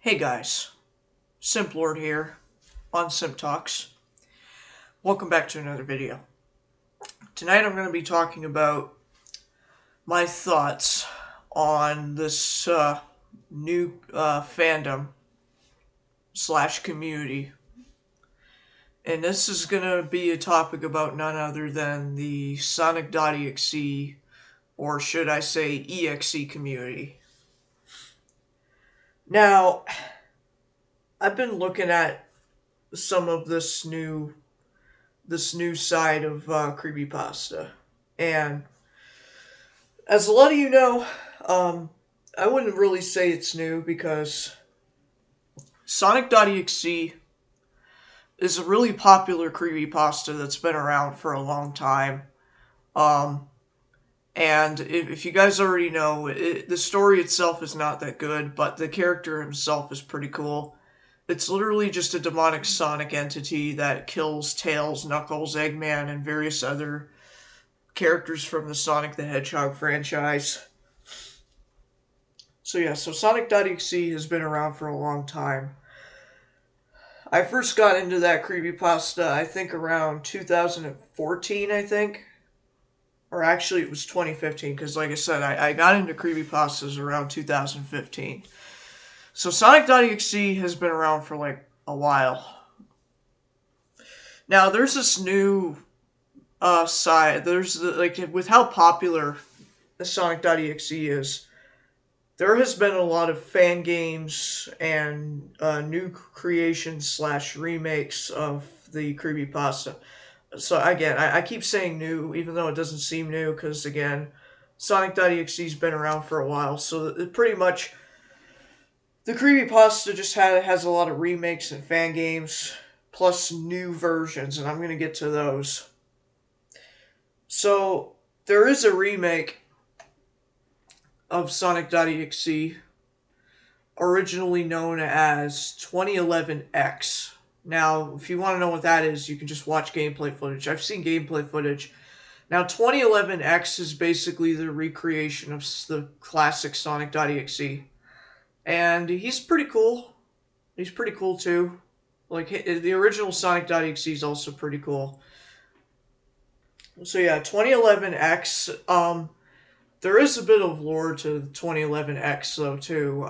Hey guys, Simplord here on Simp Talks. Welcome back to another video. Tonight I'm going to be talking about my thoughts on this new fandom slash community. And this is going to be a topic about none other than the Sonic.exe, or should I say exe community. Now, I've been looking at some of this new side of Creepypasta. And as a lot of you know, I wouldn't really say it's new because Sonic.exe is a really popular creepypasta that's been around for a long time. Um, and if you guys already know, the story itself is not that good, but the character himself is pretty cool. It's literally just a demonic Sonic entity that kills Tails, Knuckles, Eggman, and various other characters from the Sonic the Hedgehog franchise. So Sonic.exe has been around for a long time. I first got into that creepypasta, I think around 2014, I think. Or actually, it was 2015, because like I said, I got into creepypastas around 2015. So Sonic.exe has been around for like a while. Now, there's this new side. With how popular the Sonic.exe is, there has been a lot of fan games and new creations slash remakes of the creepypasta. So again, I keep saying new, even though it doesn't seem new, because again, Sonic.exe's been around for a while. So pretty much, the creepypasta just has a lot of remakes and fan games, plus new versions, and I'm going to get to those. So there is a remake of Sonic.exe, originally known as 2011X. Now, if you want to know what that is, you can just watch gameplay footage. I've seen gameplay footage. Now, 2011X is basically the recreation of the classic Sonic.exe. And he's pretty cool. He's pretty cool too. Like, the original Sonic.exe is also pretty cool. So yeah, 2011X, there is a bit of lore to 2011X though too.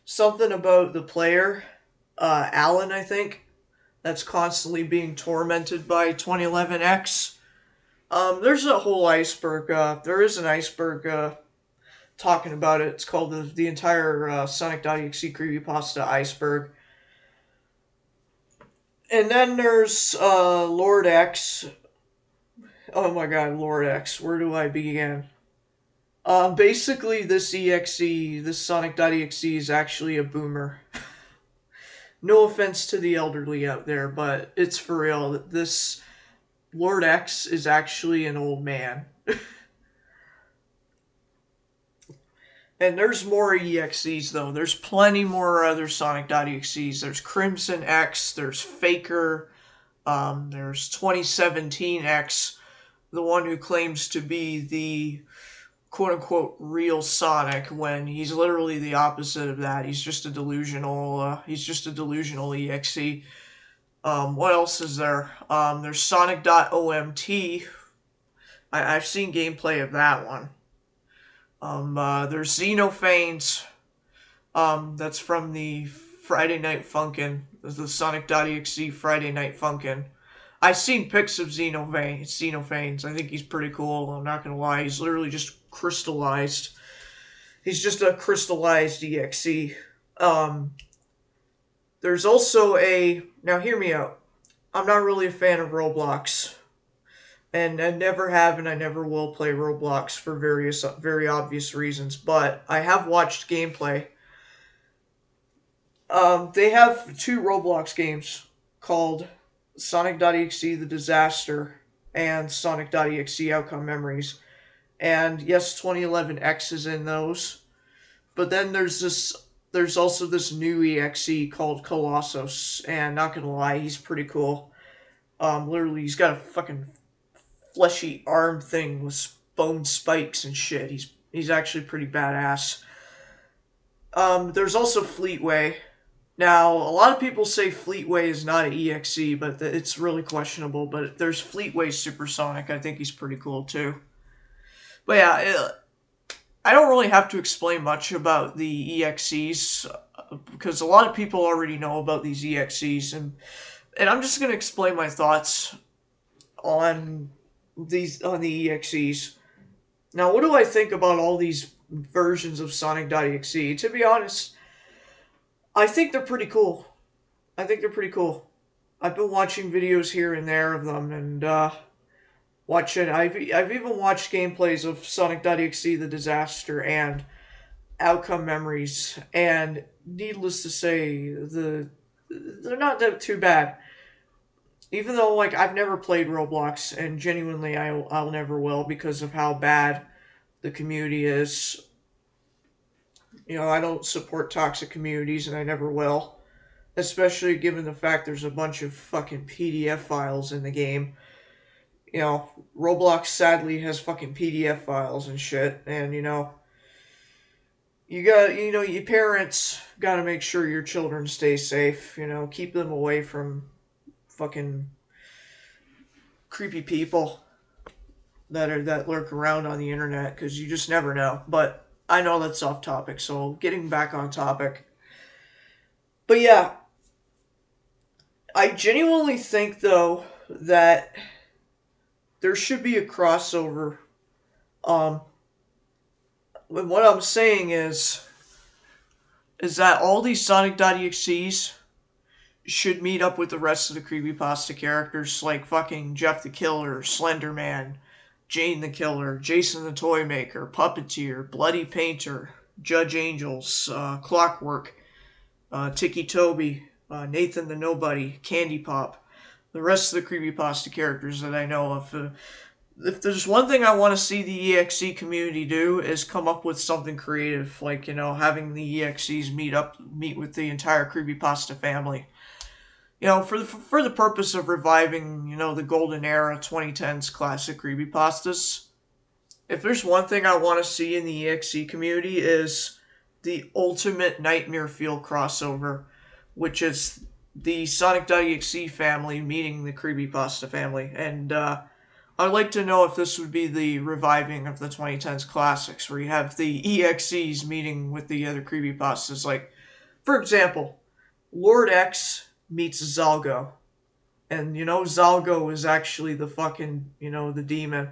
Something about the player, Alan, I think, that's constantly being tormented by 2011X. There's a whole iceberg. There is an iceberg talking about it. It's called the entire Sonic.exe creepypasta iceberg. And then there's Lord X. Oh my god, Lord X. Where do I begin? Basically, this Sonic.exe is actually a boomer. No offense to the elderly out there, but it's for real. This Lord X is actually an old man. And there's more EXEs, though. There's plenty more other Sonic.exes. There's Crimson X, there's Faker, there's 2017X, the one who claims to be the quote-unquote real Sonic when he's literally the opposite of that. He's just a delusional EXE. What else is there? There's Sonic.omt. I've seen gameplay of that one. There's Xenophanes. That's from the Friday Night Funkin', the Sonic.exe Friday Night Funkin'. I've seen pics of Xenophanes. I think he's pretty cool. I'm not gonna lie. He's literally just crystallized. He's just a crystallized EXE. There's also a... Now, hear me out. I'm not really a fan of Roblox. And I never have and I never will play Roblox for very obvious reasons. But I have watched gameplay. They have two Roblox games called Sonic.exe The Disaster and Sonic.exe Outcome Memories. And yes, 2011X is in those. But then there's also this new EXE called Colossus, and not gonna lie, he's pretty cool. Literally, he's got a fucking fleshy arm thing with bone spikes and shit. He's actually pretty badass. There's also Fleetway. Now, a lot of people say Fleetway is not an EXE, but it's really questionable. But there's Fleetway Supersonic. I think he's pretty cool too. But yeah, I don't really have to explain much about the EXEs because a lot of people already know about these EXEs, and I'm just gonna explain my thoughts on the EXEs. Now, what do I think about all these versions of Sonic.exe? To be honest, I think they're pretty cool. I think they're pretty cool. I've been watching videos here and there of them, and watching. I've even watched gameplays of Sonic.exe, The Disaster, and Outcome Memories, and needless to say, they're not too bad. Even though like I've never played Roblox, and genuinely I'll never will because of how bad the community is. You know, I don't support toxic communities, and I never will. Especially given the fact there's a bunch of fucking PDF files in the game. You know, Roblox sadly has fucking PDF files and shit, and your parents gotta make sure your children stay safe. Keep them away from fucking creepy people that lurk around on the internet, because you just never know. But I know that's off topic, so getting back on topic. But yeah, I genuinely think though that there should be a crossover. Um, what I'm saying is that all these Sonic.exes should meet up with the rest of the Creepypasta characters, like fucking Jeff the Killer, Slender Man, Jane the Killer, Jason the Toy Maker, Puppeteer, Bloody Painter, Judge Angels, Clockwork, Tiki Toby, Nathan the Nobody, Candy Pop, the rest of the Creepypasta characters that I know of. If there's one thing I want to see the EXE community do is come up with something creative, like having the EXEs meet with the entire Creepypasta family. For the purpose of reviving the golden era 2010s classic Creepypastas. If there's one thing I want to see in the EXE community is the ultimate Nightmare Fuel crossover, which is the Sonic.exe family meeting the Creepypasta family, and I'd like to know if this would be the reviving of the 2010s classics, where you have the EXEs meeting with the other creepypastas. Like, for example, Lord X meets Zalgo. And, Zalgo is actually the fucking, the demon.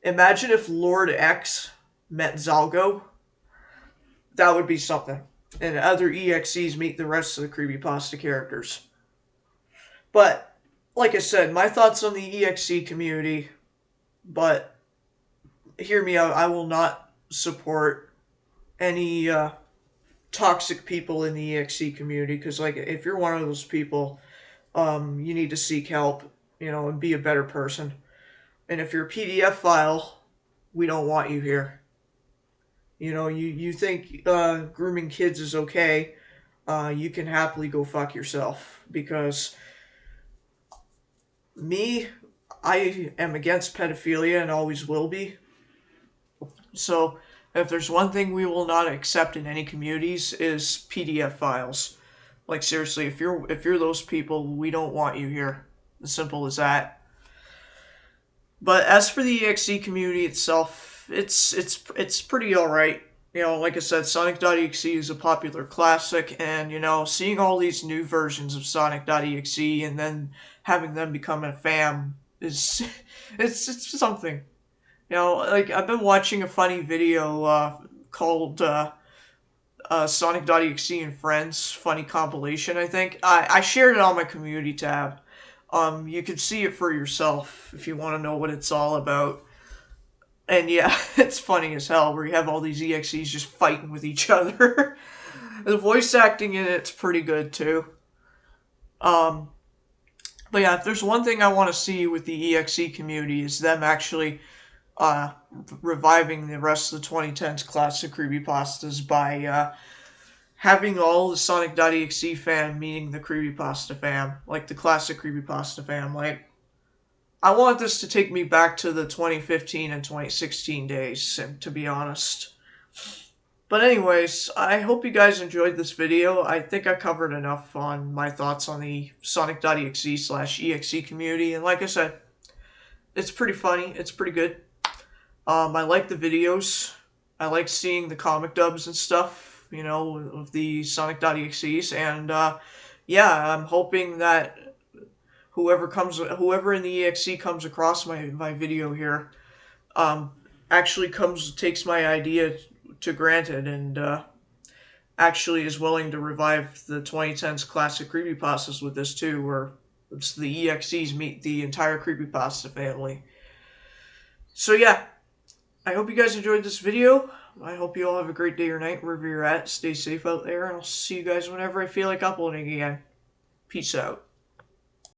Imagine if Lord X met Zalgo. That would be something. And other EXEs meet the rest of the creepypasta characters. But like I said, my thoughts on the EXE community, but hear me out, I will not support any toxic people in the EXE community, because like if you're one of those people, you need to seek help, and be a better person. And if you're a PDF file, we don't want you here. You think grooming kids is okay, you can happily go fuck yourself, because me, I am against pedophilia and always will be. So, if there's one thing we will not accept in any communities is PDF files. Like seriously, if you're those people, we don't want you here. As simple as that. But as for the EXE community itself, it's pretty alright. Like I said, Sonic.exe is a popular classic, and seeing all these new versions of Sonic.exe and then having them become a fam is it's something. Like I've been watching a funny video called Sonic.exe and Friends funny compilation. I think I shared it on my community tab. You can see it for yourself if you want to know what it's all about. And yeah, it's funny as hell, where you have all these EXEs just fighting with each other. The voice acting in it's pretty good too. But yeah, if there's one thing I want to see with the EXE community is them actually reviving the rest of the 2010s classic creepypastas by having all the Sonic.exe fam meeting the Creepypasta fam, like the classic Creepypasta fam. Like, I want this to take me back to the 2015 and 2016 days, to be honest. But anyways, I hope you guys enjoyed this video. I think I covered enough on my thoughts on the Sonic.exe/exe community. And like I said, it's pretty funny. It's pretty good. I like the videos. I like seeing the comic dubs and stuff, you know, of the Sonic.exes. And yeah, I'm hoping that whoever in the EXE comes across my video here, um, actually takes my idea to granted and actually is willing to revive the 2010s classic creepypastas with this too, where it's the EXEs meet the entire creepypasta family. So yeah, I hope you guys enjoyed this video. I hope you all have a great day or night wherever you're at. Stay safe out there, and I'll see you guys whenever I feel like uploading again. Peace out.